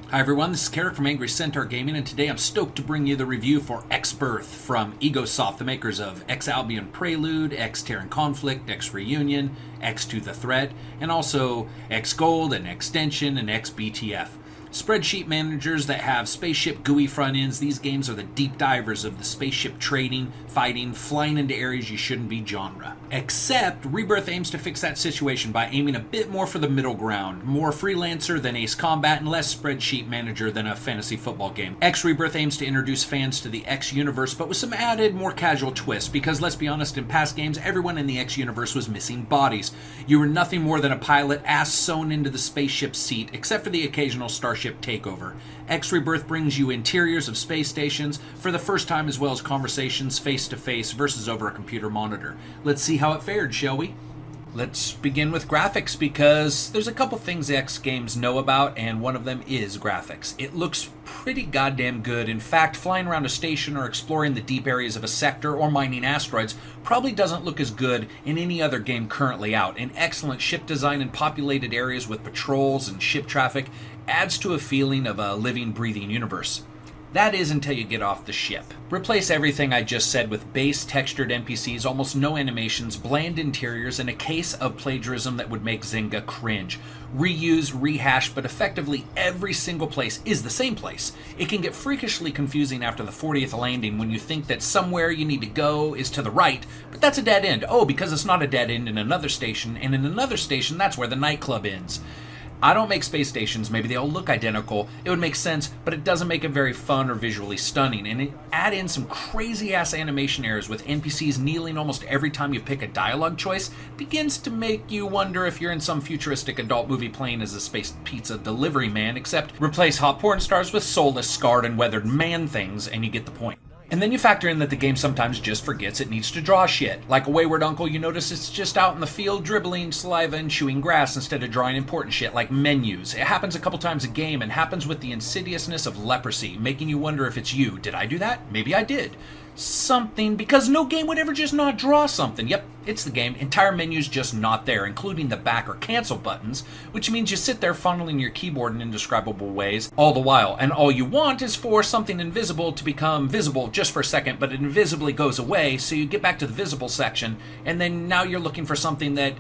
Hi everyone, this is Karak from AngryCentaurGaming, and today I'm stoked to bring you the review for X Rebirth from Egosoft, the makers of X Albion Prelude, X Terran Conflict, X Reunion, X To The Threat, and also X Gold and Extension and X BTF. Spreadsheet managers that have spaceship GUI front ends, these games are the deep divers of the spaceship trading, fighting, flying into areas you shouldn't be genre. Except Rebirth aims to fix that situation by aiming a bit more for the middle ground, more freelancer than Ace Combat and less spreadsheet manager than a fantasy football game. X Rebirth aims to introduce fans to the X universe, but with some added, more casual twists, because let's be honest, in past games, everyone in the X universe was missing bodies. You were nothing more than a pilot, ass sewn into the spaceship seat, except for the occasional starship takeover. X Rebirth brings you interiors of space stations for the first time, as well as conversations face-to-face versus over a computer monitor. Let's see how it fared, shall we? Let's begin with graphics, because there's a couple things X games know about, and one of them is graphics. It looks pretty goddamn good. In fact, flying around a station or exploring the deep areas of a sector or mining asteroids probably doesn't look as good in any other game currently out. An excellent ship design in populated areas with patrols and ship traffic adds to a feeling of a living, breathing universe. That is until you get off the ship. Replace everything I just said with base textured NPCs, almost no animations, bland interiors, and a case of plagiarism that would make Zynga cringe. Reuse, rehash, but effectively every single place is the same place. It can get freakishly confusing after the 40th landing when you think that somewhere you need to go is to the right, but that's a dead end. Oh, because it's not a dead end in another station, and in another station that's where the nightclub ends. I don't make space stations, maybe they all look identical, it would make sense, but it doesn't make it very fun or visually stunning, and add in some crazy-ass animation errors with NPCs kneeling almost every time you pick a dialogue choice, begins to make you wonder if you're in some futuristic adult movie playing as a space pizza delivery man, except replace hot porn stars with soulless, scarred, and weathered man-things, and you get the point. And then you factor in that the game sometimes just forgets it needs to draw shit. Like a wayward uncle, you notice it's just out in the field dribbling saliva and chewing grass instead of drawing important shit like menus. It happens a couple times a game and happens with the insidiousness of leprosy, making you wonder if it's you. Did I do that? Maybe I did. Something, because no game would ever just not draw something. Yep, it's the game. Entire menus just not there, including the back or cancel buttons, which means you sit there funneling your keyboard in indescribable ways all the while, and all you want is for something invisible to become visible just for a second, but it invisibly goes away, so you get back to the visible section, and then now you're looking for something that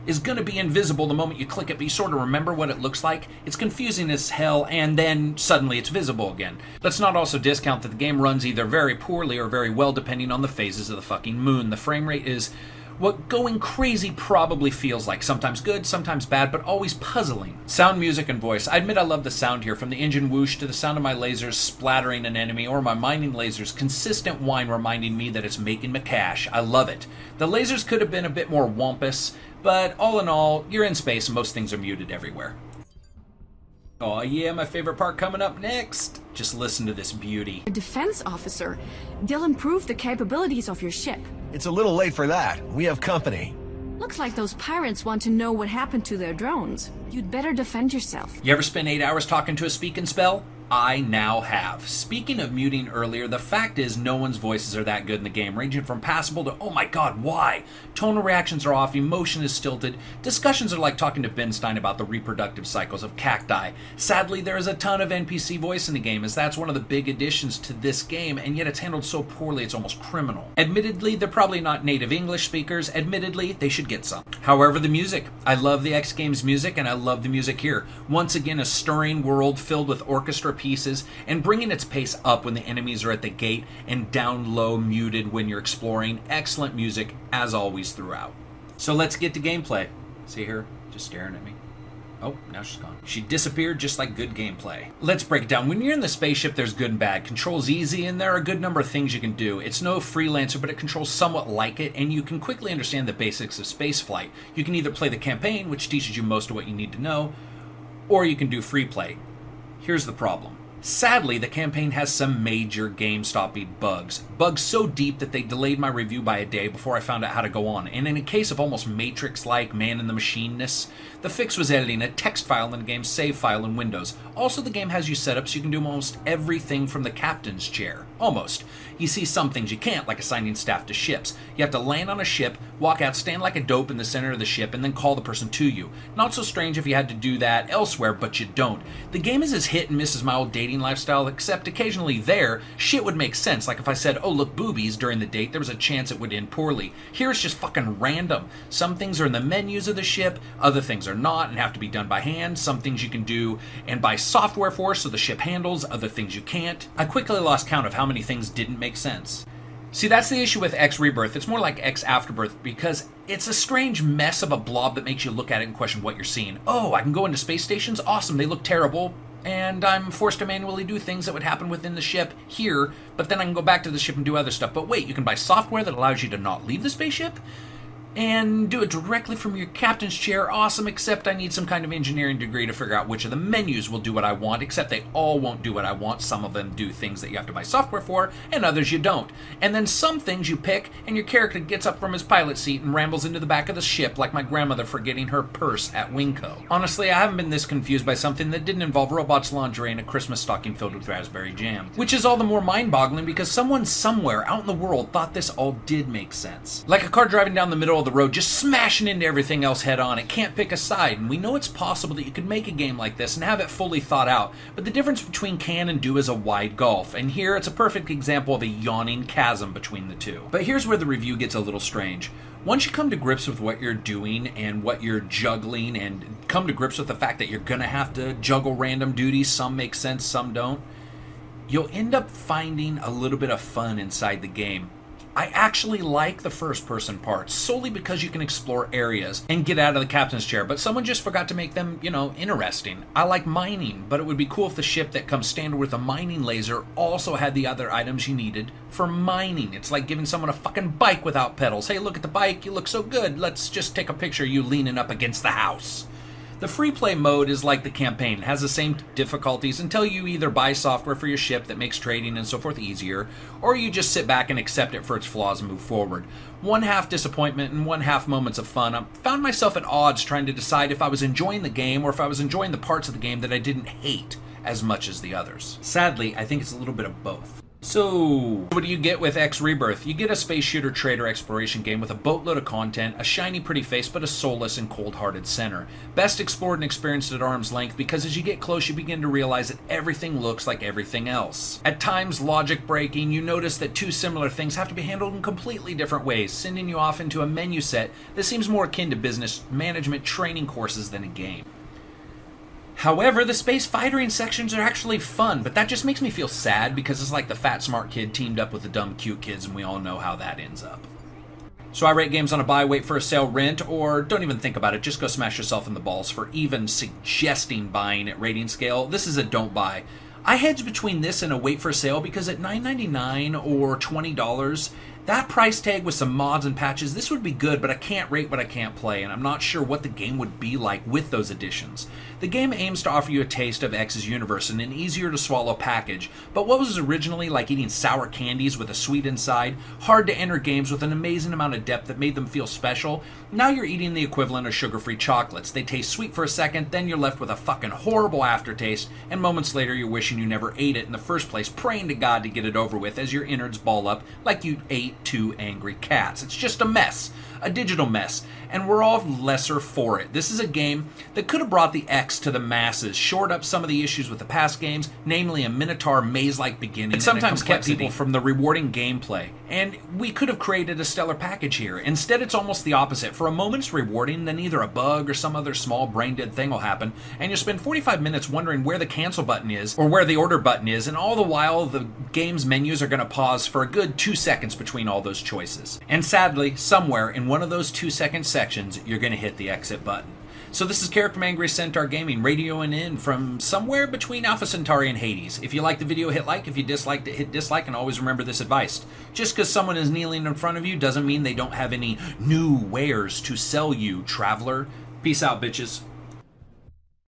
is going to be invisible the moment you click it, but you sort of remember what it looks like. It's confusing as hell, and then suddenly it's visible again. Let's not also discount that the game runs either very poorly or very well depending on the phases of the fucking moon. The frame rate is what going crazy probably feels like. Sometimes good, sometimes bad, but always puzzling. Sound, music, and voice. I admit I love the sound here, from the engine whoosh to the sound of my lasers splattering an enemy or my mining lasers' consistent whine reminding me that it's making me cash. I love it. The lasers could have been a bit more wampus, but all in all, you're in space and most things are muted everywhere. Oh yeah, my favorite part coming up next. Just listen to this beauty. A defense officer. They'll improve the capabilities of your ship. It's a little late for that. We have company. Looks like those pirates want to know what happened to their drones. You'd better defend yourself. You ever spend 8 hours talking to a speak and spell? I now have. Speaking of muting earlier, the fact is no one's voices are that good in the game, ranging from passable to, oh my god, why? Tonal reactions are off, emotion is stilted, discussions are like talking to Ben Stein about the reproductive cycles of cacti. Sadly, there is a ton of NPC voice in the game, as that's one of the big additions to this game, and yet it's handled so poorly it's almost criminal. Admittedly, they're probably not native English speakers. Admittedly, they should get some. However, the music. I love the X Games music, and I love the music here. Once again, a stirring world filled with orchestra pieces, and bringing its pace up when the enemies are at the gate and down low muted when you're exploring. Excellent music as always throughout. So let's get to gameplay. See her just staring at me. Oh, now she's gone. She disappeared just like good gameplay. Let's break it down. When you're in the spaceship, there's good and bad. Control's easy, and there are a good number of things you can do. It's no freelancer, but it controls somewhat like it, and you can quickly understand the basics of spaceflight. You can either play the campaign, which teaches you most of what you need to know, or you can do free play. Here's the problem. Sadly, the campaign has some major game-stopping bugs. Bugs so deep that they delayed my review by a day before I found out how to go on. And in a case of almost Matrix-like man-in-the-machine-ness, the fix was editing a text file in the game's save file in Windows. Also, the game has you set up so you can do almost everything from the captain's chair. Almost. You see some things you can't, like assigning staff to ships. You have to land on a ship, walk out, stand like a dope in the center of the ship, and then call the person to you. Not so strange if you had to do that elsewhere, but you don't. The game is as hit and miss as my old dating lifestyle, except occasionally there, shit would make sense. Like if I said, oh look, boobies, during the date, there was a chance it would end poorly. Here it's just fucking random. Some things are in the menus of the ship, other things are not and have to be done by hand. Some things you can do and buy software for so the ship handles, other things you can't. I quickly lost count of how many things didn't make sense. See, that's the issue with X Rebirth. It's more like X Afterbirth because it's a strange mess of a blob that makes you look at it and question what you're seeing. Oh, I can go into space stations? Awesome, they look terrible. And I'm forced to manually do things that would happen within the ship here, but then I can go back to the ship and do other stuff. But wait, you can buy software that allows you to not leave the spaceship? And do it directly from your captain's chair. Awesome, except I need some kind of engineering degree to figure out which of the menus will do what I want, except they all won't do what I want. Some of them do things that you have to buy software for, and others you don't. And then some things you pick, and your character gets up from his pilot seat and rambles into the back of the ship like my grandmother forgetting her purse at Winco. Honestly, I haven't been this confused by something that didn't involve robots' lingerie and a Christmas stocking filled with raspberry jam. Which is all the more mind-boggling because someone somewhere out in the world thought this all did make sense. Like a car driving down the middle of the road, just smashing into everything else head on. It can't pick a side, and we know it's possible that you could make a game like this and have it fully thought out, but the difference between can and do is a wide gulf, and here it's a perfect example of a yawning chasm between the two. But here's where the review gets a little strange. Once you come to grips with what you're doing and what you're juggling, and come to grips with the fact that you're gonna have to juggle random duties, some make sense, some don't, you'll end up finding a little bit of fun inside the game. I actually like the first-person parts, solely because you can explore areas and get out of the captain's chair, but someone just forgot to make them, interesting. I like mining, but it would be cool if the ship that comes standard with a mining laser also had the other items you needed for mining. It's like giving someone a fucking bike without pedals. Hey, look at the bike, you look so good, let's just take a picture of you leaning up against the house. The free play mode is like the campaign. It has the same difficulties until you either buy software for your ship that makes trading and so forth easier, or you just sit back and accept it for its flaws and move forward. One half disappointment and one half moments of fun. I found myself at odds trying to decide if I was enjoying the game or if I was enjoying the parts of the game that I didn't hate as much as the others. Sadly, I think it's a little bit of both. So, what do you get with X Rebirth? You get a space shooter trader exploration game with a boatload of content, a shiny pretty face, but a soulless and cold-hearted center. Best explored and experienced at arm's length because as you get close you begin to realize that everything looks like everything else. At times logic breaking, you notice that two similar things have to be handled in completely different ways, sending you off into a menu set that seems more akin to business management training courses than a game. However, the space fightering sections are actually fun, but that just makes me feel sad because it's like the fat smart kid teamed up with the dumb cute kids and we all know how that ends up. So I rate games on a buy, wait for a sale, rent, or don't even think about it, just go smash yourself in the balls for even suggesting buying at rating scale. This is a don't buy. I hedge between this and a wait for a sale because at $9.99 or $20, that price tag with some mods and patches, this would be good, but I can't rate what I can't play, and I'm not sure what the game would be like with those additions. The game aims to offer you a taste of X's universe in an easier-to-swallow package, but what was originally like eating sour candies with a sweet inside, hard-to-enter games with an amazing amount of depth that made them feel special, now you're eating the equivalent of sugar-free chocolates. They taste sweet for a second, then you're left with a fucking horrible aftertaste, and moments later you're wishing you never ate it in the first place, praying to God to get it over with as your innards ball up like you ate 2 angry cats. It's just a mess. A digital mess, and we're all lesser for it. This is a game that could have brought the X to the masses, shored up some of the issues with the past games, namely a Minotaur maze-like beginning, and sometimes kept people from the rewarding gameplay. And we could have created a stellar package here. Instead, it's almost the opposite. For a moment, it's rewarding, then either a bug or some other small brain-dead thing will happen, and you'll spend 45 minutes wondering where the cancel button is, or where the order button is, and all the while, the game's menus are going to pause for a good 2 seconds between all those choices. And sadly, somewhere in one of those 2-second sections, you're going to hit the exit button. So this is Karak from AngryCentaurGaming, radioing in from somewhere between Alpha Centauri and Hades. If you liked the video, hit like. If you disliked it, hit dislike, and always remember this advice. Just because someone is kneeling in front of you doesn't mean they don't have any new wares to sell you, traveler. Peace out, bitches.